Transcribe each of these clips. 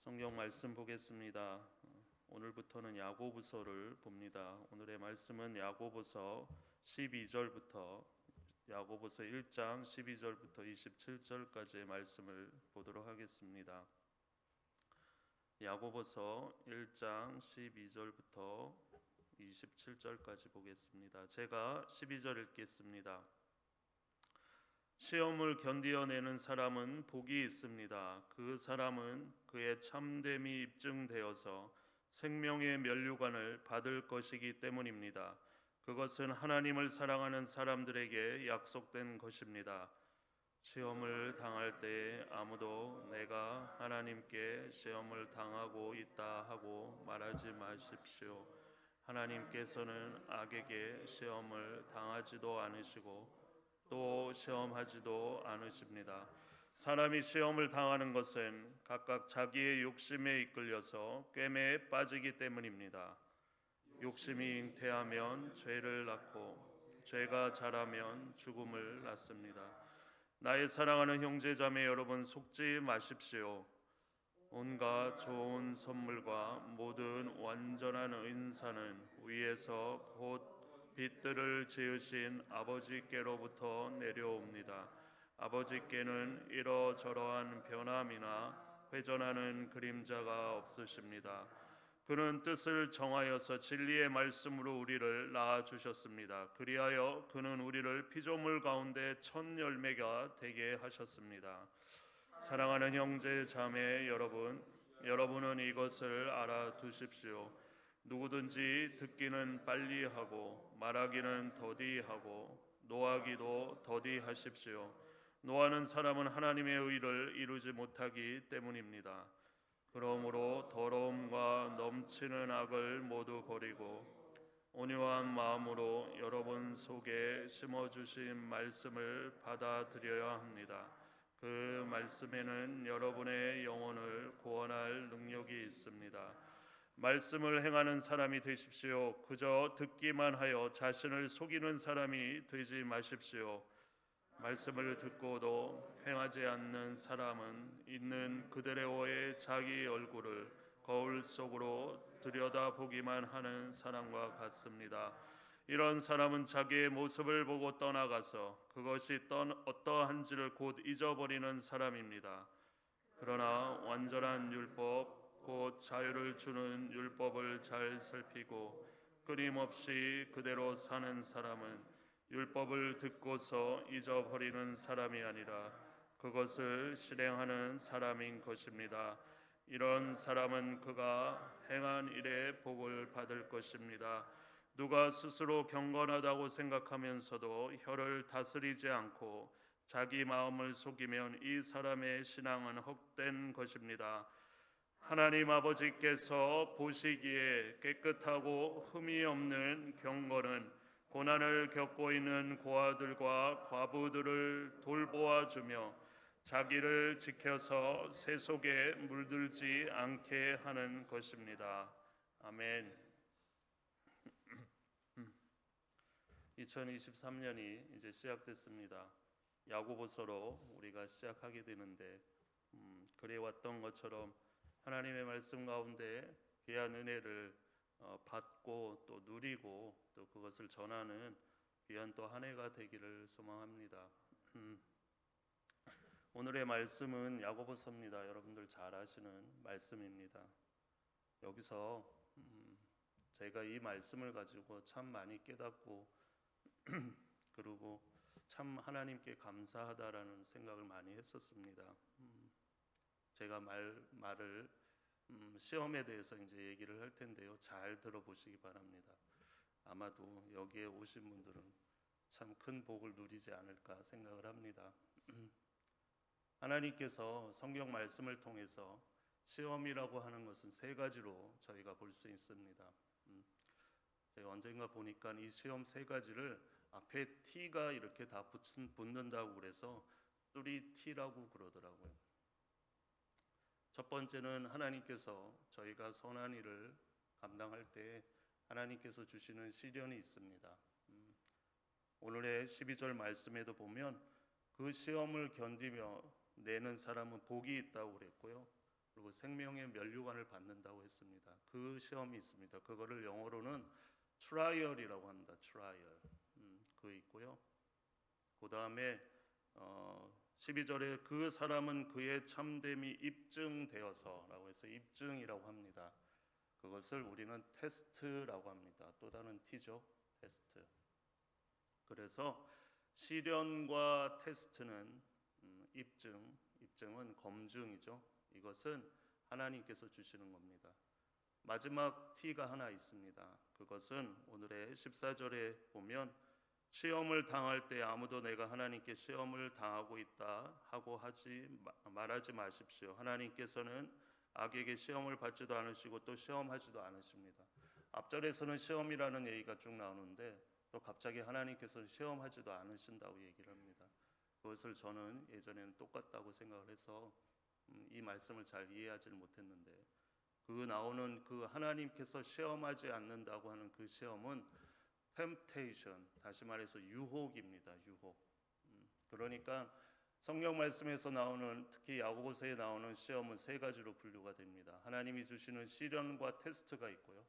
성경 말씀 보겠습니다. 오늘부터는 야고보서를 봅니다. 오늘의 말씀은 야고보서 12절부터 야고보서 1장 12절부터 27절까지의 말씀을 보도록 하겠습니다. 야고보서 1장 12절부터 27절까지 보겠습니다. 제가 12절 읽겠습니다. 시험을 견디어내는 사람은 복이 있습니다. 그 사람은 그의 참됨이 입증되어서 생명의 면류관을 받을 것이기 때문입니다. 그것은 하나님을 사랑하는 사람들에게 약속된 것입니다. 시험을 당할 때 아무도 내가 하나님께 시험을 당하고 있다 하고 말하지 마십시오. 하나님께서는 악에게 시험을 당하지도 않으시고 또 시험하지도 않으십니다. 사람이 시험을 당하는 것은 각각 자기의 욕심에 이끌려서 꿰매에 빠지기 때문입니다. 욕심이 잉태하면 죄를 낳고 죄가 자라면 죽음을 낳습니다. 나의 사랑하는 형제자매 여러분, 속지 마십시오. 온갖 좋은 선물과 모든 완전한 은사는 위에서 곧 빛들을 지으신 아버지께로부터 내려옵니다. 아버지께는 이러저러한 변함이나 회전하는 그림자가 없으십니다. 그는 뜻을 정하여서 진리의 말씀으로 우리를 낳아주셨습니다. 그리하여 그는 우리를 피조물 가운데 첫 열매가 되게 하셨습니다. 사랑하는 형제 자매 여러분, 여러분은 이것을 알아두십시오. 누구든지 듣기는 빨리 하고 말하기는 더디하고 노하기도 더디하십시오. 노하는 사람은 하나님의 의를 이루지 못하기 때문입니다. 그러므로 더러움과 넘치는 악을 모두 버리고 온유한 마음으로 여러분 속에 심어주신 말씀을 받아들여야 합니다. 그 말씀에는 여러분의 영혼을 구원할 능력이 있습니다. 말씀을 행하는 사람이 되십시오. 그저 듣기만 하여 자신을 속이는 사람이 되지 마십시오. 말씀을 듣고도 행하지 않는 사람은 있는 그대로의 자기 얼굴을 거울 속으로 들여다보기만 하는 사람과 같습니다. 이런 사람은 자기의 모습을 보고 떠나가서 그것이 어떠한지를 곧 잊어버리는 사람입니다. 그러나 완전한 율법, 곧 자유를 주는 율법을 잘 살피고 끊임없이 그대로 사는 사람은 율법을 듣고서 잊어버리는 사람이 아니라 그것을 실행하는 사람인 것입니다. 이런 사람은 그가 행한 일에 복을 받을 것입니다. 누가 스스로 경건하다고 생각하면서도 혀를 다스리지 않고 자기 마음을 속이면 이 사람의 신앙은 헛된 것입니다. 하나님 아버지께서 보시기에 깨끗하고 흠이 없는 경건은 고난을 겪고 있는 고아들과 과부들을 돌보아주며 자기를 지켜서 세속에 물들지 않게 하는 것입니다. 아멘. 2023년이 이제 시작됐습니다. 야고보서로 우리가 시작하게 되는데 그래왔던 것처럼 하나님의 말씀 가운데 귀한 은혜를 받고 또 누리고 또 그것을 전하는 귀한 또 한 해가 되기를 소망합니다. 오늘의 말씀은 야고보서입니다. 여러분들 잘 아시는 말씀입니다. 여기서 제가 이 말씀을 가지고 참 많이 깨닫고 그리고 참 하나님께 감사하다라는 생각을 많이 했었습니다. 제가 말을 시험에 대해서 이제 얘기를 할 텐데요. 잘 들어보시기 바랍니다. 아마도 여기에 오신 분들은 참 큰 복을 누리지 않을까 생각을 합니다. 하나님께서 성경 말씀을 통해서 시험이라고 하는 것은 세 가지로 저희가 볼 수 있습니다. 제가 언젠가 보니까 이 시험 세 가지를 앞에 T가 이렇게 다 붙는다고 그래서 3T라고 그러더라고요. 첫 번째는 하나님께서 저희가 선한 일을 감당할 때 하나님께서 주시는 시련이 있습니다. 오늘의 12절 말씀에도 보면 그 시험을 견디며 내는 사람은 복이 있다고 그랬고요. 그리고 생명의 면류관을 받는다고 했습니다. 그 시험이 있습니다. 그거를 영어로는 트라이얼이라고 합니다. 트라이얼. 그 있고요. 그 다음에 12절에 그 사람은 그의 참됨이 입증되어서라고 해서 입증이라고 합니다. 그것을 우리는 테스트라고 합니다. 또 다른 T죠. 테스트. 그래서 시련과 테스트는 입증은 검증이죠. 이것은 하나님께서 주시는 겁니다. 마지막 T가 하나 있습니다. 그것은 오늘의 14절에 보면 시험을 당할 때 아무도 내가 하나님께 시험을 당하고 있다 하고 말하지 마십시오. 하나님께서는 악에게 시험을 받지도 않으시고 또 시험하지도 않으십니다. 앞절에서는 시험이라는 얘기가 쭉 나오는데 또 갑자기 하나님께서는 시험하지도 않으신다고 얘기를 합니다. 그것을 저는 예전에는 똑같다고 생각을 해서 이 말씀을 잘 이해하지를 못했는데 그 나오는 그 하나님께서 시험하지 않는다고 하는 그 시험은 temptation, 다시 말해서 유혹입니다. 유혹. 그러니까 성경 말씀에서 나오는 특히 야고보서에 나오는 시험은 세 가지로 분류가 됩니다. 하나님이 주시는 시련과 테스트가 있고요.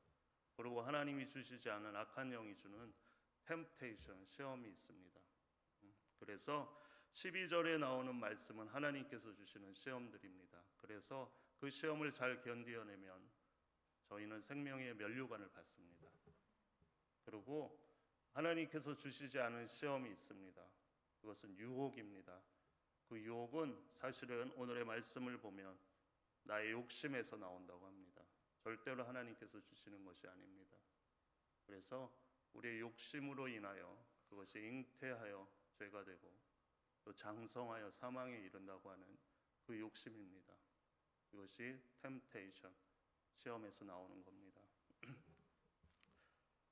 그리고 하나님이 주시지 않은 악한 영이 주는 temptation, 시험이 있습니다. 그래서 12절에 나오는 말씀은 하나님께서 주시는 시험들입니다. 그래서 그 시험을 잘 견디어내면 저희는 생명의 면류관을 받습니다. 그리고 하나님께서 주시지 않은 시험이 있습니다. 그것은 유혹입니다. 그 유혹은 사실은 오늘의 말씀을 보면 나의 욕심에서 나온다고 합니다. 절대로 하나님께서 주시는 것이 아닙니다. 그래서 우리의 욕심으로 인하여 그것이 잉태하여 죄가 되고 또 장성하여 사망에 이른다고 하는 그 욕심입니다. 이것이 temptation, 시험에서 나오는 겁니다.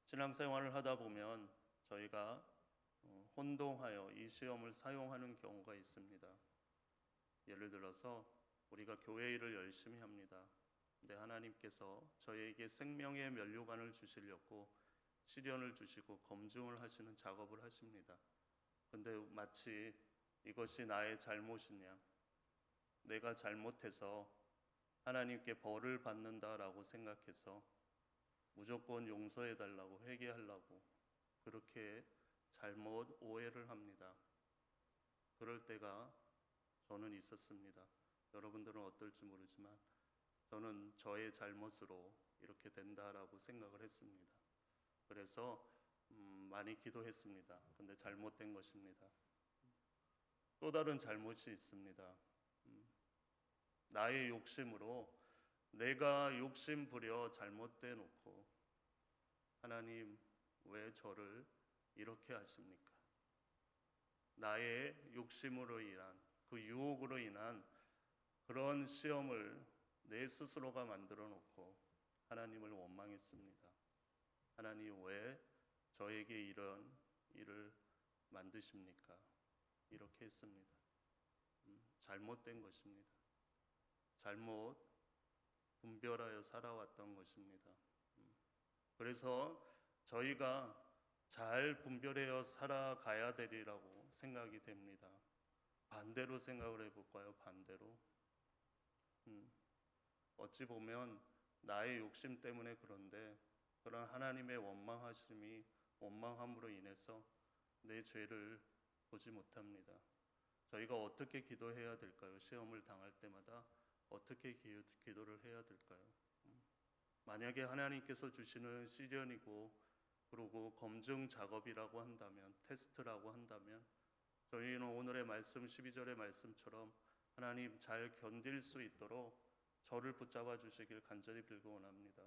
신앙생활을 하다 보면 저희가 혼동하여 이 시험을 사용하는 경우가 있습니다. 예를 들어서 우리가 교회 일을 열심히 합니다. 근데 하나님께서 저에게 생명의 면류관을 주시려고 시련을 주시고 검증을 하시는 작업을 하십니다. 근데 마치 이것이 나의 잘못이냐, 내가 잘못해서 하나님께 벌을 받는다라고 생각해서 무조건 용서해달라고 회개하려고 그렇게 잘못 오해를 합니다. 그럴 때가 저는 있었습니다. 여러분들은 어떨지 모르지만 저는 저의 잘못으로 이렇게 된다라고 생각을 했습니다. 그래서 많이 기도했습니다. 근데 잘못된 것입니다. 또 다른 잘못이 있습니다. 나의 욕심으로 내가 욕심 부려 잘못돼 놓고 하나님 왜 저를 이렇게 하십니까? 나의 욕심으로 인한 그 유혹으로 인한 그런 시험을 내 스스로가 만들어 놓고 하나님을 원망했습니다. 하나님 왜 저에게 이런 일을 만드십니까? 이렇게 했습니다. 잘못된 것입니다. 잘못 분별하여 살아왔던 것입니다. 그래서 저희가 잘 분별하여 살아가야 되리라고 생각이 됩니다. 반대로 생각을 해볼까요? 반대로. 어찌 보면 나의 욕심 때문에 그런데 그런 하나님의 원망함으로 인해서 내 죄를 보지 못합니다. 저희가 어떻게 기도해야 될까요? 시험을 당할 때마다 어떻게 기도를 해야 될까요? 만약에 하나님께서 주시는 시련이고 그리고 검증 작업이라고 한다면, 테스트라고 한다면 저희는 오늘의 말씀 12절의 말씀처럼 하나님 잘 견딜 수 있도록 저를 붙잡아 주시길 간절히 빌고 원합니다.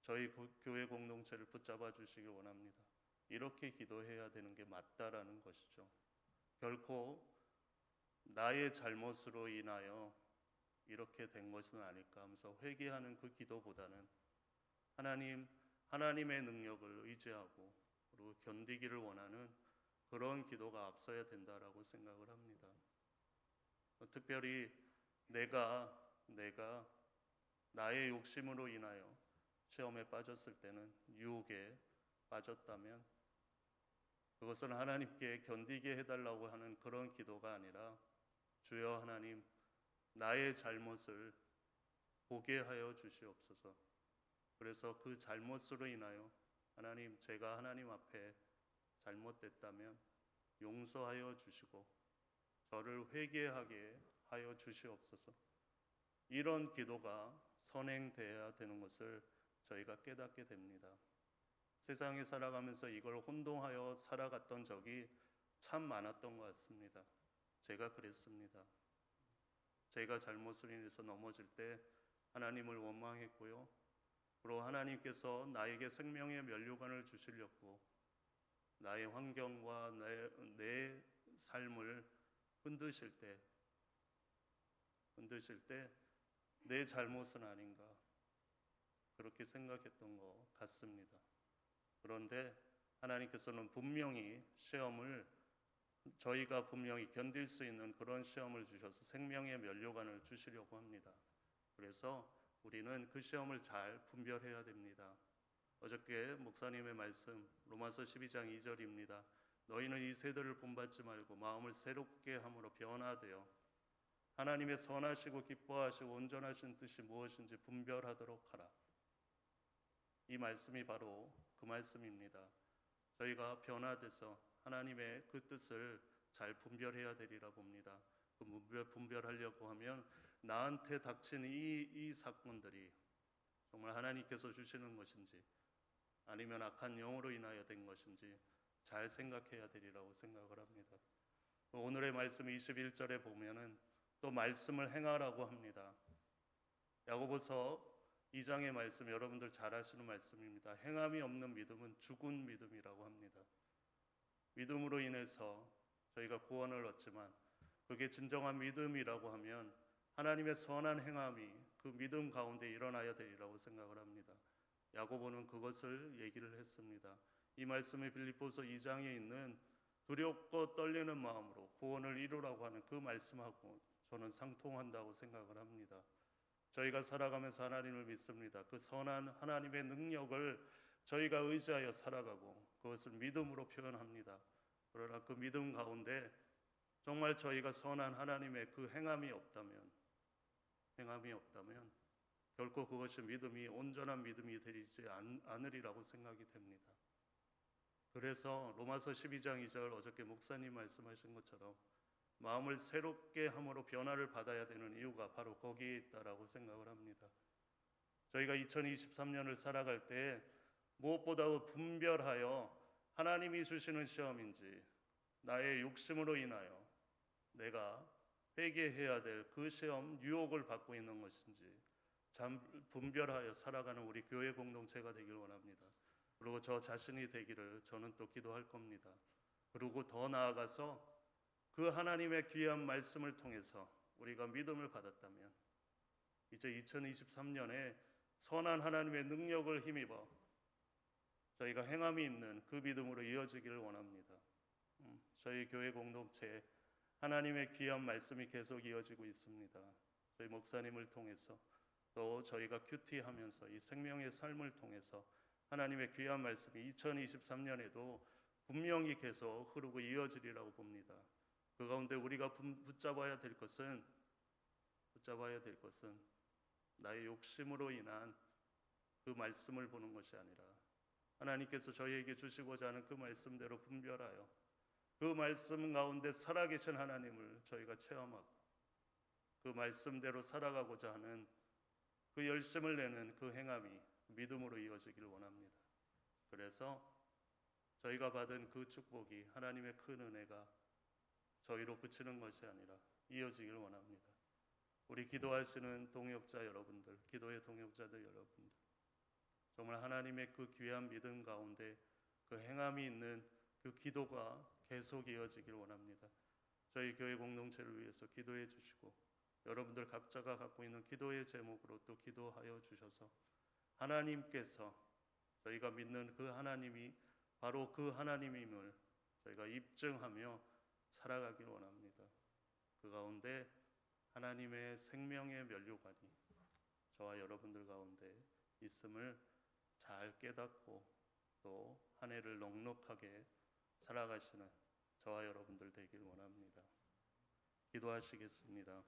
저희 교회 공동체를 붙잡아 주시길 원합니다. 이렇게 기도해야 되는 게 맞다라는 것이죠. 결코 나의 잘못으로 인하여 이렇게 된 것은 아닐까 하면서 회개하는 그 기도보다는 하나님의 능력을 의지하고 그리고 견디기를 원하는 그런 기도가 앞서야 된다라고 생각을 합니다. 특별히 내가 나의 욕심으로 인하여 시험에 빠졌을 때는, 유혹에 빠졌다면 그것은 하나님께 견디게 해달라고 하는 그런 기도가 아니라 주여 하나님, 나의 잘못을 보게 하여 주시옵소서. 그래서 그 잘못으로 인하여 하나님, 제가 하나님 앞에 잘못됐다면 용서하여 주시고 저를 회개하게 하여 주시옵소서. 이런 기도가 선행되어야 되는 것을 저희가 깨닫게 됩니다. 세상에 살아가면서 이걸 혼동하여 살아갔던 적이 참 많았던 것 같습니다. 제가 그랬습니다. 제가 잘못을 인해서 넘어질 때 하나님을 원망했고요. 그리고 하나님께서 나에게 생명의 면류관을 주시려고 나의 환경과 내 삶을 흔드실 때 내 잘못은 아닌가 그렇게 생각했던 것 같습니다. 그런데 하나님께서는 분명히 시험을 저희가 분명히 견딜 수 있는 그런 시험을 주셔서 생명의 면류관을 주시려고 합니다. 그래서 우리는 그 시험을 잘 분별해야 됩니다. 어저께 목사님의 말씀 로마서 12장 2절입니다. 너희는 이 세대를 본받지 말고 마음을 새롭게 함으로 변화되어 하나님의 선하시고 기뻐하시고 온전하신 뜻이 무엇인지 분별하도록 하라. 이 말씀이 바로 그 말씀입니다. 저희가 변화돼서 하나님의 그 뜻을 잘 분별해야 되리라 봅니다. 그 분별하려고 하면 나한테 닥친 이 사건들이 정말 하나님께서 주시는 것인지 아니면 악한 영으로 인하여 된 것인지 잘 생각해야 되리라고 생각을 합니다. 오늘의 말씀 21절에 보면은 또 말씀을 행하라고 합니다. 야고보서 2장의 말씀 여러분들 잘 아시는 말씀입니다. 행함이 없는 믿음은 죽은 믿음이라고 합니다. 믿음으로 인해서 저희가 구원을 얻지만 그게 진정한 믿음이라고 하면 하나님의 선한 행함이 그 믿음 가운데 일어나야 되리라고 생각을 합니다. 야고보는 그것을 얘기를 했습니다. 이 말씀이 빌립보서 2장에 있는 두렵고 떨리는 마음으로 구원을 이루라고 하는 그 말씀하고 저는 상통한다고 생각을 합니다. 저희가 살아가면서 하나님을 믿습니다. 그 선한 하나님의 능력을 저희가 의지하여 살아가고 그것을 믿음으로 표현합니다. 그러나 그 믿음 가운데 정말 저희가 선한 하나님의 그 행함이 없다면 결코 그것이 믿음이 온전한 믿음이 되지 않으리라고 생각이 됩니다. 그래서 로마서 12장 2절 어저께 목사님 말씀하신 것처럼 마음을 새롭게 함으로 변화를 받아야 되는 이유가 바로 거기에 있다라고 생각을 합니다. 저희가 2023년을 살아갈 때 무엇보다 분별하여 하나님이 주시는 시험인지 나의 욕심으로 인하여 내가 회개해야 될 그 시험 유혹을 받고 있는 것인지 참 분별하여 살아가는 우리 교회 공동체가 되길 원합니다. 그리고 저 자신이 되기를 저는 또 기도할 겁니다. 그리고 더 나아가서 그 하나님의 귀한 말씀을 통해서 우리가 믿음을 받았다면 이제 2023년에 선한 하나님의 능력을 힘입어 저희가 행함이 있는 그 믿음으로 이어지기를 원합니다. 저희 교회 공동체에 하나님의 귀한 말씀이 계속 이어지고 있습니다. 저희 목사님을 통해서 또 저희가 큐티하면서 이 생명의 삶을 통해서 하나님의 귀한 말씀이 2023년에도 분명히 계속 흐르고 이어지리라고 봅니다. 그 가운데 우리가 붙잡아야 될 것은 나의 욕심으로 인한 그 말씀을 보는 것이 아니라 하나님께서 저희에게 주시고자 하는 그 말씀대로 분별하여 그 말씀 가운데 살아계신 하나님을 저희가 체험하고 그 말씀대로 살아가고자 하는 그 열심을 내는 그 행함이 믿음으로 이어지기를 원합니다. 그래서 저희가 받은 그 축복이 하나님의 큰 은혜가 저희로 그치는 것이 아니라 이어지기를 원합니다. 우리 기도하시는 동역자 여러분들, 기도의 동역자들 여러분들, 정말 하나님의 그 귀한 믿음 가운데 그 행함이 있는 그 기도가 계속 이어지기를 원합니다. 저희 교회 공동체를 위해서 기도해 주시고 여러분들 각자가 갖고 있는 기도의 제목으로 또 기도하여 주셔서 하나님께서 저희가 믿는 그 하나님이 바로 그 하나님임을 저희가 입증하며 살아가기를 원합니다. 그 가운데 하나님의 생명의 면류관이 저와 여러분들 가운데 있음을 잘 깨닫고 또 한 해를 넉넉하게 살아가시는 저와 여러분들 되길 원합니다. 기도하시겠습니다.